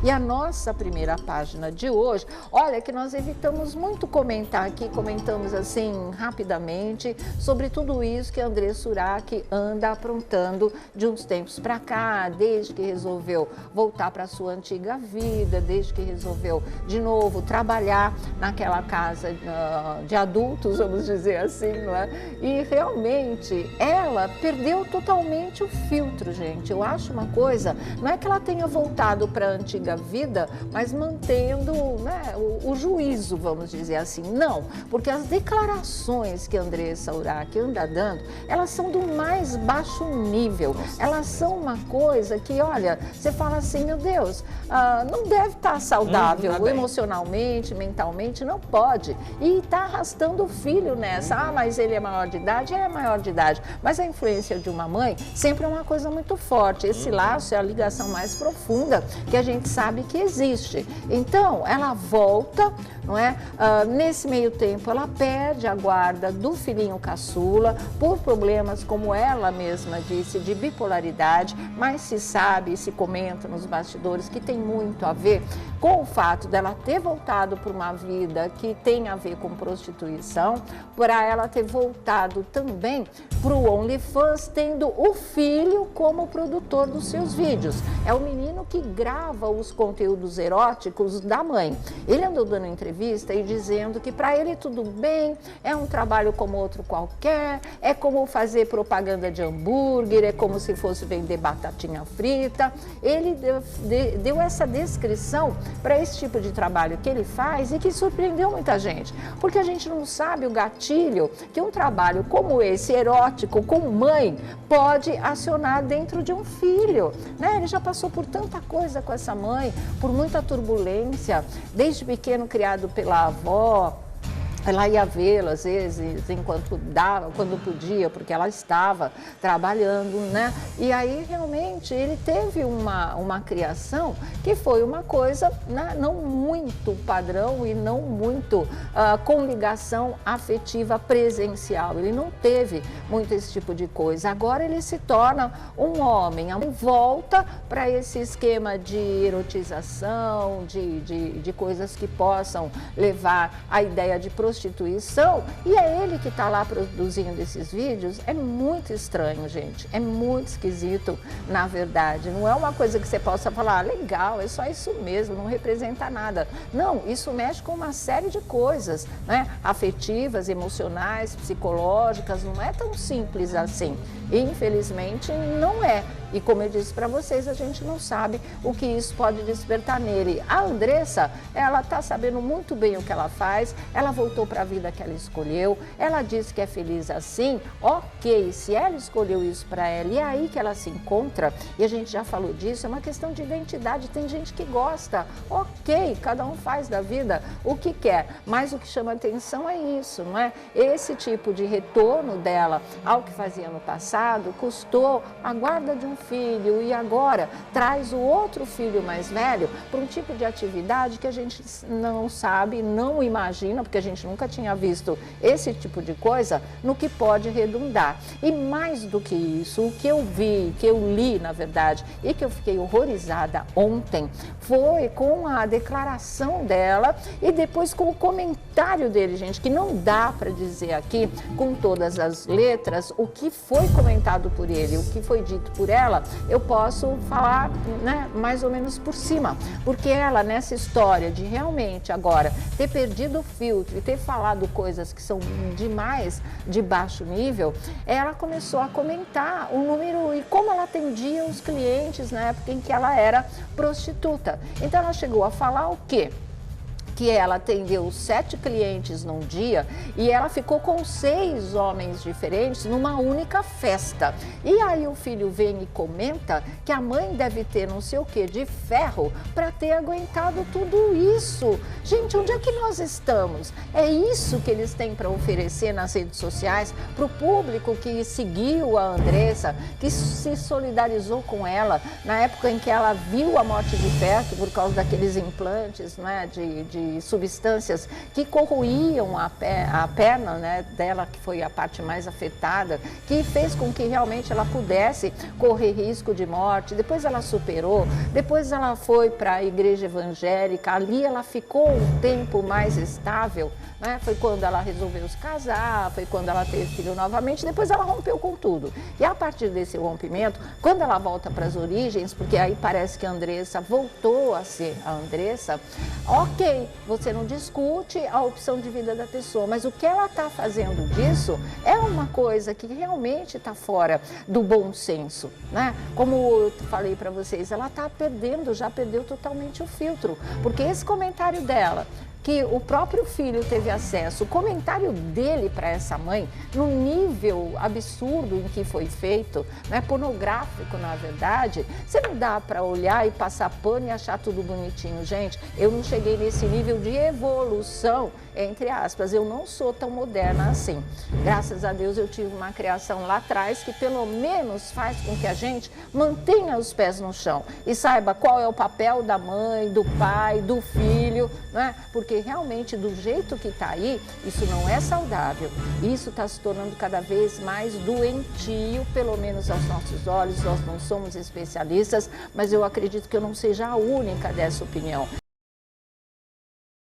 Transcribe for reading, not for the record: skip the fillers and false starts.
E a nossa primeira página de hoje, olha que nós evitamos muito comentar aqui, comentamos assim rapidamente sobre tudo isso que a Andressa Urach anda aprontando de uns tempos para cá, desde que resolveu voltar para a sua antiga vida, desde que resolveu de novo trabalhar naquela casa de adultos, vamos dizer assim, não é? E realmente ela perdeu totalmente o filtro, gente. Eu acho uma coisa, não é que ela tenha voltado para a antiga vida, mas mantendo, né, o juízo, vamos dizer assim. Não, porque as declarações que a Andressa Urach anda dando, elas são do mais baixo nível. Elas são uma coisa que, olha, você fala assim, meu Deus, não deve estar saudável emocionalmente, mentalmente, não pode. E está arrastando o filho nessa. Mas ele é maior de idade? É maior de idade. Mas a influência de uma mãe sempre é uma coisa muito forte. Esse laço é a ligação mais profunda que a gente sabe que existe. Então, ela volta, não é? Nesse meio tempo, ela perde a guarda do filhinho caçula por problemas, como ela mesma disse, de bipolaridade, mas se sabe, se comenta nos bastidores que tem muito a ver com o fato dela ter voltado para uma vida que tem a ver com prostituição, para ela ter voltado também para o OnlyFans, tendo o filho como produtor dos seus vídeos. É o menino que grava os conteúdos eróticos da mãe. Ele andou dando entrevista e dizendo que para ele tudo bem, é um trabalho como outro qualquer, é como fazer propaganda de hambúrguer, é como se fosse vender batatinha frita. Ele deu essa descrição para esse tipo de trabalho que ele faz e que surpreendeu muita gente, porque a gente não sabe o gatilho que um trabalho como esse, erótico, com mãe, pode acionar dentro de um filho, né? Ele já passou por tanta coisa com essa mãe, por muita turbulência, desde pequeno criado pela avó. Ela ia vê-la, às vezes, enquanto dava, quando podia, porque ela estava trabalhando, né? E aí, realmente, ele teve uma criação que foi uma coisa, né, não muito padrão e não muito com ligação afetiva presencial. Ele não teve muito esse tipo de coisa. Agora ele se torna um homem, volta para esse esquema de erotização, de coisas que possam levar à ideia de prostituição, e é ele que está lá produzindo esses vídeos. É muito estranho, gente, é muito esquisito, na verdade. Não é uma coisa que você possa falar, legal, é só isso mesmo, não representa nada. Não, isso mexe com uma série de coisas, né? Afetivas, emocionais, psicológicas, não é tão simples assim. Infelizmente, não é. E como eu disse para vocês, a gente não sabe o que isso pode despertar nele. A Andressa, ela está sabendo muito bem o que ela faz, ela voltou para a vida que ela escolheu, ela disse que é feliz assim, ok, se ela escolheu isso para ela e é aí que ela se encontra, e a gente já falou disso, é uma questão de identidade, tem gente que gosta, ok, cada um faz da vida o que quer, mas o que chama atenção é isso, não é? Esse tipo de retorno dela ao que fazia no passado custou a guarda de um filho e agora traz o outro filho mais velho para um tipo de atividade que a gente não sabe, não imagina, porque a gente nunca tinha visto esse tipo de coisa, no que pode redundar. E mais do que isso, o que eu vi, que eu li, na verdade, e que eu fiquei horrorizada ontem, foi com a declaração dela e depois com o comentário dele, gente, que não dá para dizer aqui com todas as letras o que foi comentado por ele, o que foi dito por ela. Eu posso falar, né, mais ou menos por cima, porque ela, nessa história de realmente agora ter perdido o filtro e ter falado coisas que são demais de baixo nível, ela começou a comentar o número e como ela atendia os clientes na época em que ela era prostituta. Então ela chegou a falar o quê? Que ela atendeu 7 clientes num dia e ela ficou com 6 homens diferentes numa única festa. E aí o filho vem e comenta que a mãe deve ter não sei o que de ferro para ter aguentado tudo isso. Gente, onde é que nós estamos? É isso que eles têm para oferecer nas redes sociais para o público que seguiu a Andressa, que se solidarizou com ela na época em que ela viu a morte de perto por causa daqueles implantes, né, de de substâncias que corroíam a perna, né, dela, que foi a parte mais afetada, que fez com que realmente ela pudesse correr risco de morte. Depois ela superou, depois ela foi para a igreja evangélica, ali ela ficou um tempo mais estável, né? Foi quando ela resolveu se casar, foi quando ela teve filho novamente, depois ela rompeu com tudo. E a partir desse rompimento, quando ela volta para as origens, porque aí parece que a Andressa voltou a ser a Andressa, ok, você não discute a opção de vida da pessoa, mas o que ela está fazendo disso é uma coisa que realmente está fora do bom senso, né? Como eu falei para vocês, ela está perdendo, já perdeu totalmente o filtro, porque esse comentário dela, que o próprio filho teve acesso, o comentário dele para essa mãe, no nível absurdo em que foi feito, né, pornográfico na verdade, você não dá para olhar e passar pano e achar tudo bonitinho. Gente, eu não cheguei nesse nível de evolução, entre aspas, eu não sou tão moderna assim. Graças a Deus eu tive uma criação lá atrás que pelo menos faz com que a gente mantenha os pés no chão e saiba qual é o papel da mãe, do pai, do filho, né? Porque realmente do jeito que está aí, isso não é saudável. Isso está se tornando cada vez mais doentio, pelo menos aos nossos olhos. Nós não somos especialistas, mas eu acredito que eu não seja a única dessa opinião.